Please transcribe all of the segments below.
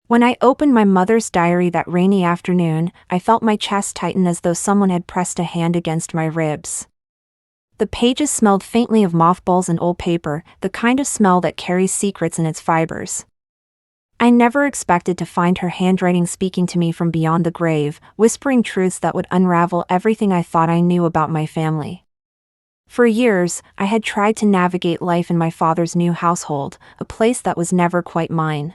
When I opened my mother's diary that rainy afternoon, I felt my chest tighten as though someone had pressed a hand against my ribs. The pages smelled faintly of mothballs and old paper, the kind of smell that carries secrets in its fibers. I never expected to find her handwriting speaking to me from beyond the grave, whispering truths that would unravel everything I thought I knew about my family. For years, I had tried to navigate life in my father's new household, a place that was never quite mine.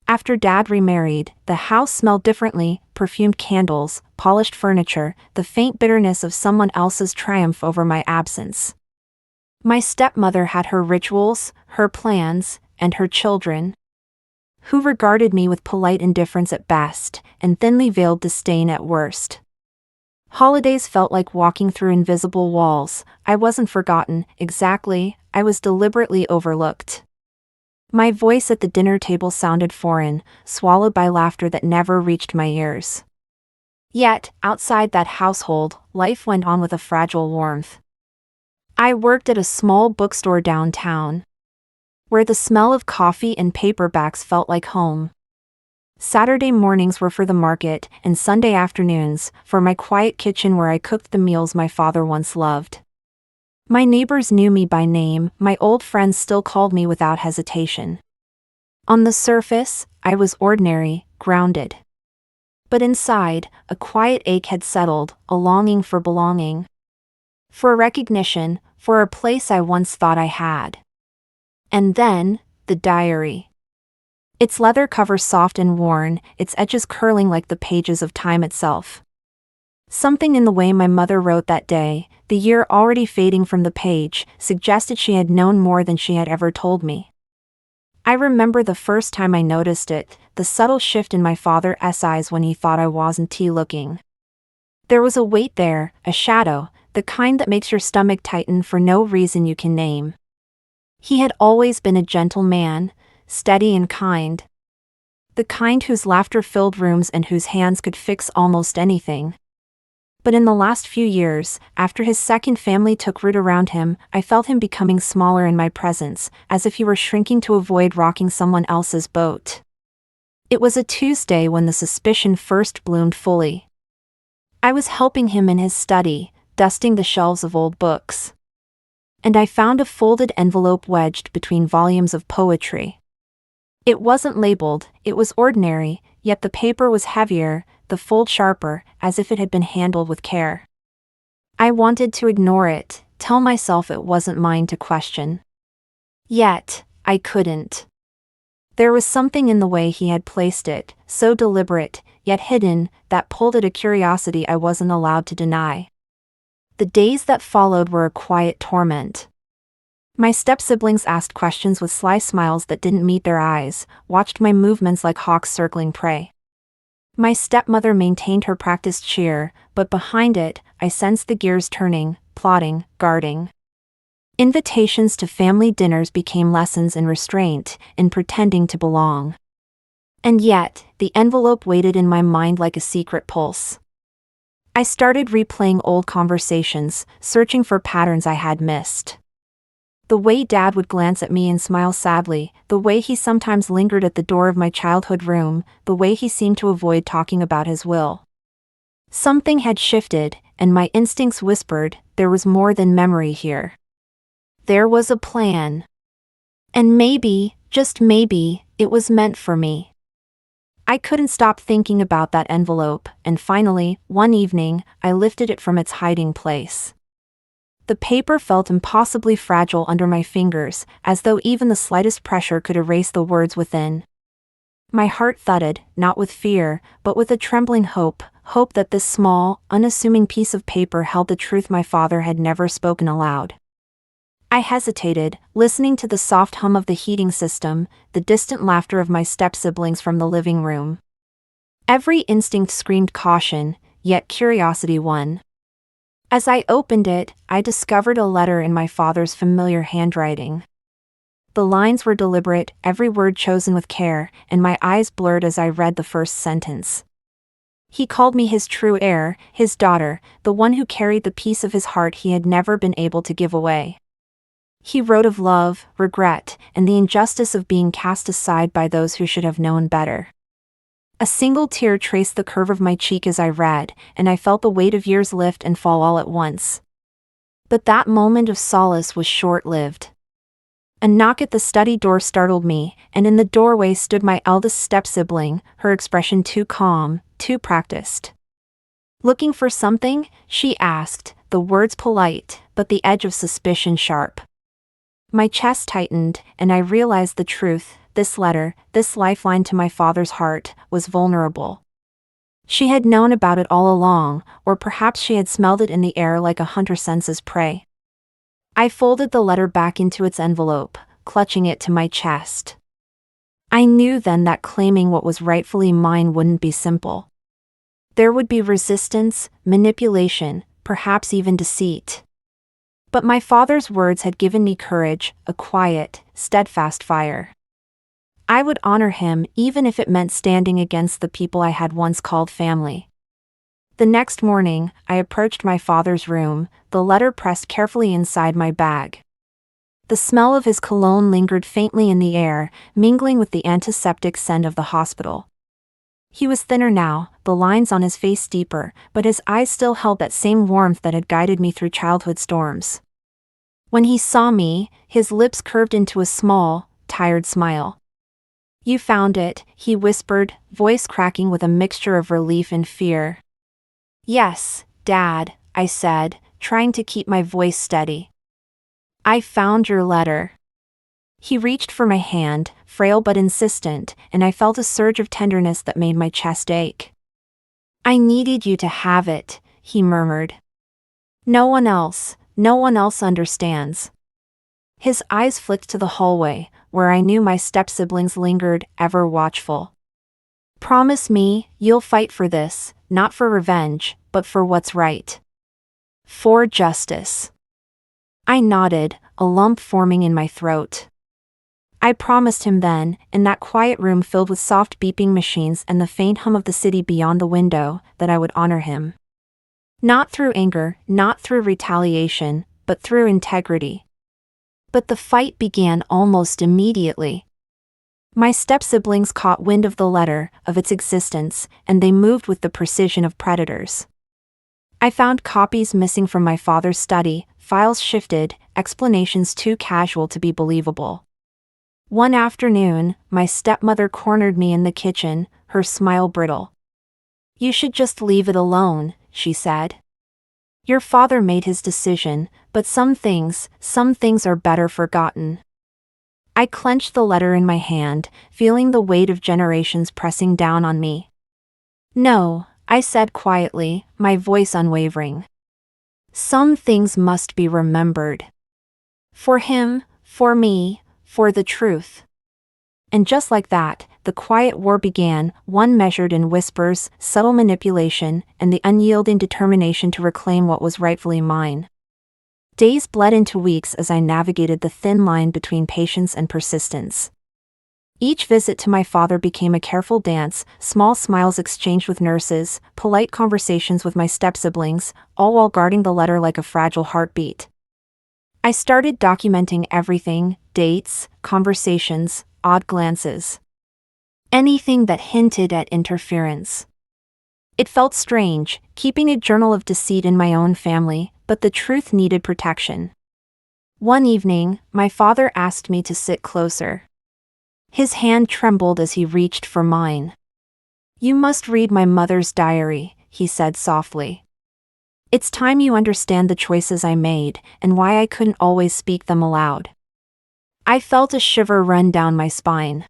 After Dad remarried, the house smelled differently: perfumed candles, polished furniture, the faint bitterness of someone else's triumph over my absence. My stepmother had her rituals, her plans, and her children, who regarded me with polite indifference at best, and thinly veiled disdain at worst. Holidays felt like walking through invisible walls. I wasn't forgotten, exactly, I was deliberately overlooked. My voice at the dinner table sounded foreign, swallowed by laughter that never reached my ears. Yet, outside that household, life went on with a fragile warmth. I worked at a small bookstore downtown, where the smell of coffee and paperbacks felt like home. Saturday mornings were for the market, and Sunday afternoons, for my quiet kitchen where I cooked the meals my father once loved. My neighbors knew me by name, my old friends still called me without hesitation. On the surface, I was ordinary, grounded. But inside, a quiet ache had settled, a longing for belonging. For recognition, for a place I once thought I had. And then, the diary. Its leather cover soft and worn, its edges curling like the pages of time itself. Something in the way my mother wrote that day, the year already fading from the page, suggested she had known more than she had ever told me. I remember the first time I noticed it, the subtle shift in my father's eyes when he thought I wasn't looking. There was a weight there, a shadow, the kind that makes your stomach tighten for no reason you can name. He had always been a gentle man, steady and kind. The kind whose laughter filled rooms and whose hands could fix almost anything. But in the last few years, after his second family took root around him, I felt him becoming smaller in my presence, as if he were shrinking to avoid rocking someone else's boat. It was a Tuesday when the suspicion first bloomed fully. I was helping him in his study, dusting the shelves of old books. And I found a folded envelope wedged between volumes of poetry. It wasn't labeled, it was ordinary, yet the paper was heavier, the fold sharper, as if it had been handled with care. I wanted to ignore it, tell myself it wasn't mine to question. Yet, I couldn't. There was something in the way he had placed it, so deliberate, yet hidden, that pulled at a curiosity I wasn't allowed to deny. The days that followed were a quiet torment. My step-siblings asked questions with sly smiles that didn't meet their eyes, watched my movements like hawks circling prey. My stepmother maintained her practiced cheer, but behind it, I sensed the gears turning, plotting, guarding. Invitations to family dinners became lessons in restraint, in pretending to belong. And yet, the envelope waited in my mind like a secret pulse. I started replaying old conversations, searching for patterns I had missed. The way Dad would glance at me and smile sadly, the way he sometimes lingered at the door of my childhood room, the way he seemed to avoid talking about his will. Something had shifted, and my instincts whispered, there was more than memory here. There was a plan. And maybe, just maybe, it was meant for me. I couldn't stop thinking about that envelope, and finally, one evening, I lifted it from its hiding place. The paper felt impossibly fragile under my fingers, as though even the slightest pressure could erase the words within. My heart thudded, not with fear, but with a trembling hope that this small, unassuming piece of paper held the truth my father had never spoken aloud. I hesitated, listening to the soft hum of the heating system, the distant laughter of my step-siblings from the living room. Every instinct screamed caution, yet curiosity won. As I opened it, I discovered a letter in my father's familiar handwriting. The lines were deliberate, every word chosen with care, and my eyes blurred as I read the first sentence. He called me his true heir, his daughter, the one who carried the piece of his heart he had never been able to give away. He wrote of love, regret, and the injustice of being cast aside by those who should have known better. A single tear traced the curve of my cheek as I read, and I felt the weight of years lift and fall all at once. But that moment of solace was short-lived. A knock at the study door startled me, and in the doorway stood my eldest step-sibling, her expression too calm, too practiced. "Looking for something?" she asked, the words polite, but the edge of suspicion sharp. My chest tightened, and I realized the truth. This letter, this lifeline to my father's heart, was vulnerable. She had known about it all along, or perhaps she had smelled it in the air like a hunter senses prey. I folded the letter back into its envelope, clutching it to my chest. I knew then that claiming what was rightfully mine wouldn't be simple. There would be resistance, manipulation, perhaps even deceit. But my father's words had given me courage, a quiet, steadfast fire. I would honor him even if it meant standing against the people I had once called family. The next morning, I approached my father's room, the letter pressed carefully inside my bag. The smell of his cologne lingered faintly in the air, mingling with the antiseptic scent of the hospital. He was thinner now, the lines on his face deeper, but his eyes still held that same warmth that had guided me through childhood storms. When he saw me, his lips curved into a small, tired smile. "You found it," he whispered, voice cracking with a mixture of relief and fear. "Yes, Dad," I said, trying to keep my voice steady. "I found your letter." He reached for my hand, frail but insistent, and I felt a surge of tenderness that made my chest ache. "I needed you to have it," he murmured. No one else understands." His eyes flicked to the hallway, where I knew my step-siblings lingered, ever watchful. "Promise me, you'll fight for this, not for revenge, but for what's right. For justice." I nodded, a lump forming in my throat. I promised him then, in that quiet room filled with soft beeping machines and the faint hum of the city beyond the window, that I would honor him. Not through anger, not through retaliation, but through integrity. But the fight began almost immediately. My step-siblings caught wind of the letter, of its existence, and they moved with the precision of predators. I found copies missing from my father's study, files shifted, explanations too casual to be believable. One afternoon, my stepmother cornered me in the kitchen, her smile brittle. "You should just leave it alone," she said. "Your father made his decision, but some things are better forgotten." I clenched the letter in my hand, feeling the weight of generations pressing down on me. "No," I said quietly, my voice unwavering. "Some things must be remembered. For him, for me, for the truth." And just like that, the quiet war began, one measured in whispers, subtle manipulation, and the unyielding determination to reclaim what was rightfully mine. Days bled into weeks as I navigated the thin line between patience and persistence. Each visit to my father became a careful dance, small smiles exchanged with nurses, polite conversations with my step-siblings, all while guarding the letter like a fragile heartbeat. I started documenting everything: dates, conversations, odd glances. Anything that hinted at interference. It felt strange, keeping a journal of deceit in my own family, but the truth needed protection. One evening, my father asked me to sit closer. His hand trembled as he reached for mine. "You must read my mother's diary," he said softly. "It's time you understand the choices I made, and why I couldn't always speak them aloud." I felt a shiver run down my spine.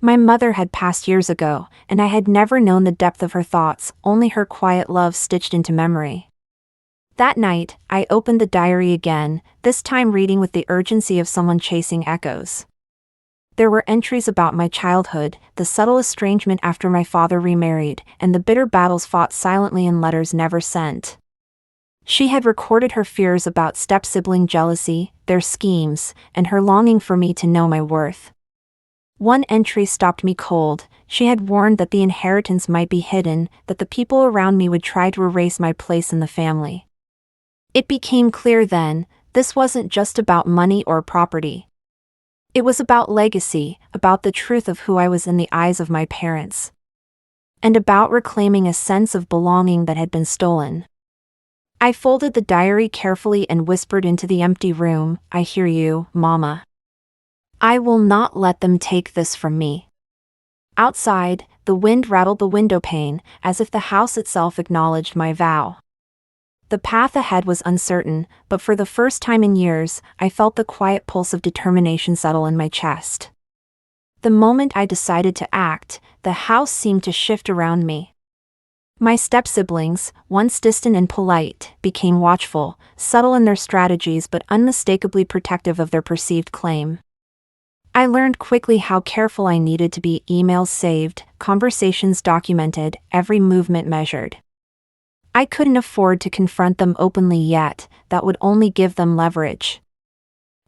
My mother had passed years ago, and I had never known the depth of her thoughts, only her quiet love stitched into memory. That night, I opened the diary again, this time reading with the urgency of someone chasing echoes. There were entries about my childhood, the subtle estrangement after my father remarried, and the bitter battles fought silently in letters never sent. She had recorded her fears about step-sibling jealousy, their schemes, and her longing for me to know my worth. One entry stopped me cold. She had warned that the inheritance might be hidden, that the people around me would try to erase my place in the family. It became clear then, this wasn't just about money or property. It was about legacy, about the truth of who I was in the eyes of my parents. and about reclaiming a sense of belonging that had been stolen. I folded the diary carefully and whispered into the empty room, "I hear you, Mama. I will not let them take this from me." Outside, the wind rattled the window pane, as if the house itself acknowledged my vow. The path ahead was uncertain, but for the first time in years, I felt the quiet pulse of determination settle in my chest. The moment I decided to act, the house seemed to shift around me. My step-siblings, once distant and polite, became watchful, subtle in their strategies but unmistakably protective of their perceived claim. I learned quickly how careful I needed to be, emails saved, conversations documented, every movement measured. I couldn't afford to confront them openly yet, that would only give them leverage.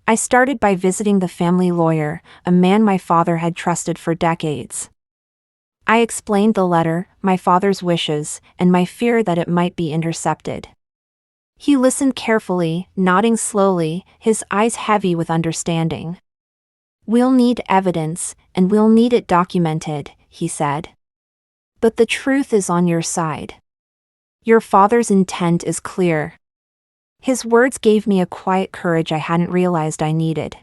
I started by visiting the family lawyer, a man my father had trusted for decades. I explained the letter, my father's wishes, and my fear that it might be intercepted. He listened carefully, nodding slowly, his eyes heavy with understanding. "We'll need evidence, and we'll need it documented," he said. "But the truth is on your side. Your father's intent is clear." His words gave me a quiet courage I hadn't realized I needed.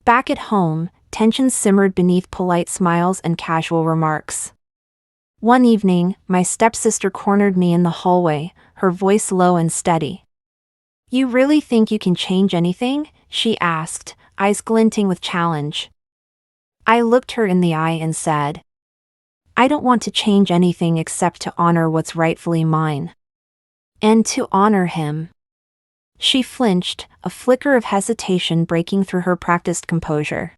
Back at home, tension simmered beneath polite smiles and casual remarks. One evening, my stepsister cornered me in the hallway, her voice low and steady. "You really think you can change anything?" she asked, eyes glinting with challenge. I looked her in the eye and said, "I don't want to change anything except to honor what's rightfully mine. And to honor him." She flinched, a flicker of hesitation breaking through her practiced composure.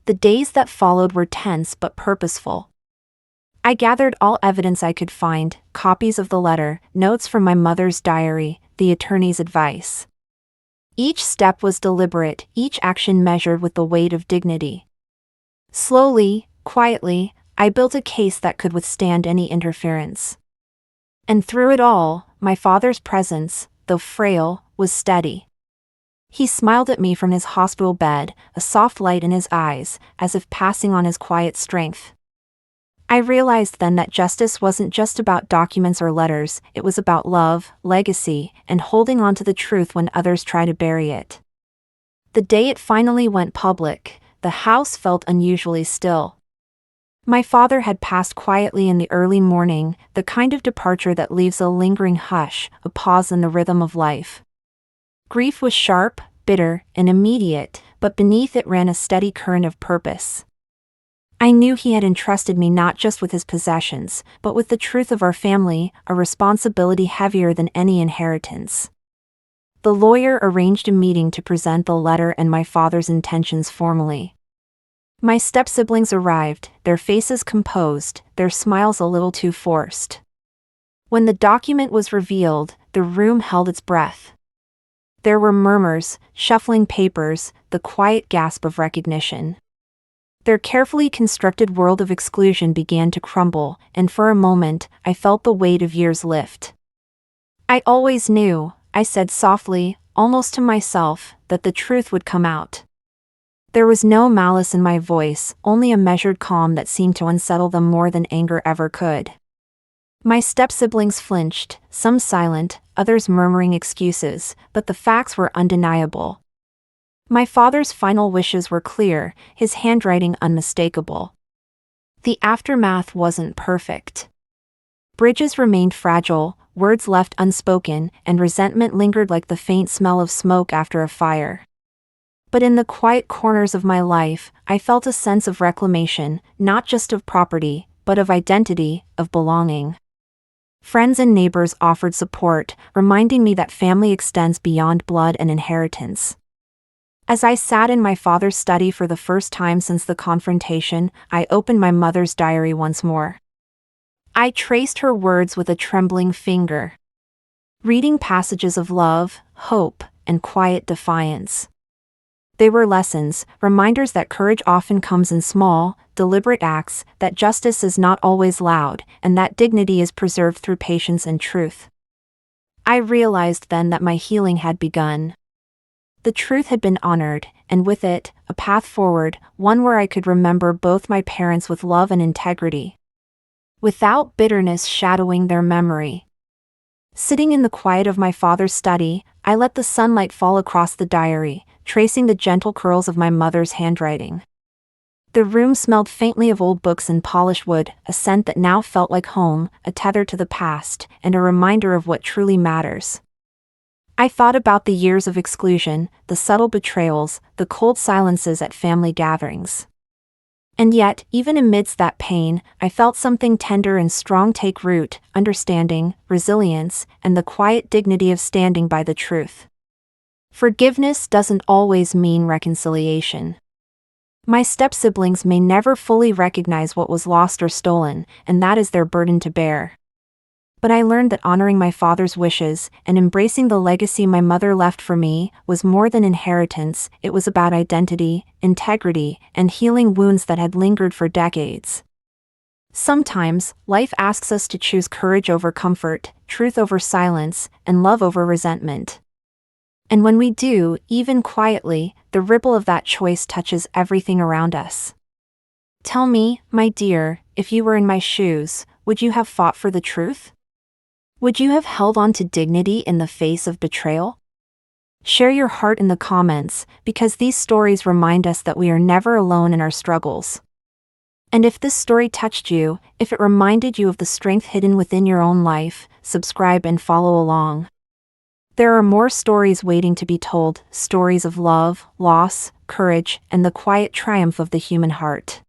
The days that followed were tense but purposeful. I gathered all evidence I could find, copies of the letter, notes from my mother's diary, the attorney's advice. Each step was deliberate, each action measured with the weight of dignity. Slowly, quietly, I built a case that could withstand any interference. And through it all, my father's presence, though frail, was steady. He smiled at me from his hospital bed, a soft light in his eyes, as if passing on his quiet strength. I realized then that justice wasn't just about documents or letters, it was about love, legacy, and holding on to the truth when others try to bury it. The day it finally went public, the house felt unusually still. My father had passed quietly in the early morning, the kind of departure that leaves a lingering hush, a pause in the rhythm of life. Grief was sharp, bitter, and immediate, but beneath it ran a steady current of purpose. I knew he had entrusted me not just with his possessions, but with the truth of our family, a responsibility heavier than any inheritance. The lawyer arranged a meeting to present the letter and my father's intentions formally. My step-siblings arrived, their faces composed, their smiles a little too forced. When the document was revealed, the room held its breath. There were murmurs, shuffling papers, the quiet gasp of recognition. Their carefully constructed world of exclusion began to crumble, and for a moment, I felt the weight of years lift. "I always knew," I said softly, almost to myself, "that the truth would come out." There was no malice in my voice, only a measured calm that seemed to unsettle them more than anger ever could. My step-siblings flinched, some silent, others murmuring excuses, but the facts were undeniable. My father's final wishes were clear, his handwriting unmistakable. The aftermath wasn't perfect. Bridges remained fragile, words left unspoken, and resentment lingered like the faint smell of smoke after a fire. But in the quiet corners of my life, I felt a sense of reclamation, not just of property, but of identity, of belonging. Friends and neighbors offered support, reminding me that family extends beyond blood and inheritance. As I sat in my father's study for the first time since the confrontation, I opened my mother's diary once more. I traced her words with a trembling finger, reading passages of love, hope, and quiet defiance. They were lessons, reminders that courage often comes in small, deliberate acts, that justice is not always loud, and that dignity is preserved through patience and truth. I realized then that my healing had begun. The truth had been honored, and with it, a path forward, one where I could remember both my parents with love and integrity. without bitterness shadowing their memory. Sitting in the quiet of my father's study, I let the sunlight fall across the diary, tracing the gentle curls of my mother's handwriting. The room smelled faintly of old books and polished wood, a scent that now felt like home, a tether to the past, and a reminder of what truly matters. I thought about the years of exclusion, the subtle betrayals, the cold silences at family gatherings. And yet, even amidst that pain, I felt something tender and strong take root: understanding, resilience, and the quiet dignity of standing by the truth. Forgiveness doesn't always mean reconciliation. My step-siblings may never fully recognize what was lost or stolen, and that is their burden to bear. But I learned that honoring my father's wishes and embracing the legacy my mother left for me was more than inheritance. It was about identity, integrity, and healing wounds that had lingered for decades. Sometimes, life asks us to choose courage over comfort, truth over silence, and love over resentment. And when we do, even quietly, the ripple of that choice touches everything around us. Tell me, my dear, if you were in my shoes, would you have fought for the truth? Would you have held on to dignity in the face of betrayal? Share your heart in the comments, because these stories remind us that we are never alone in our struggles. And if this story touched you, if it reminded you of the strength hidden within your own life, subscribe and follow along. There are more stories waiting to be told, stories of love, loss, courage, and the quiet triumph of the human heart.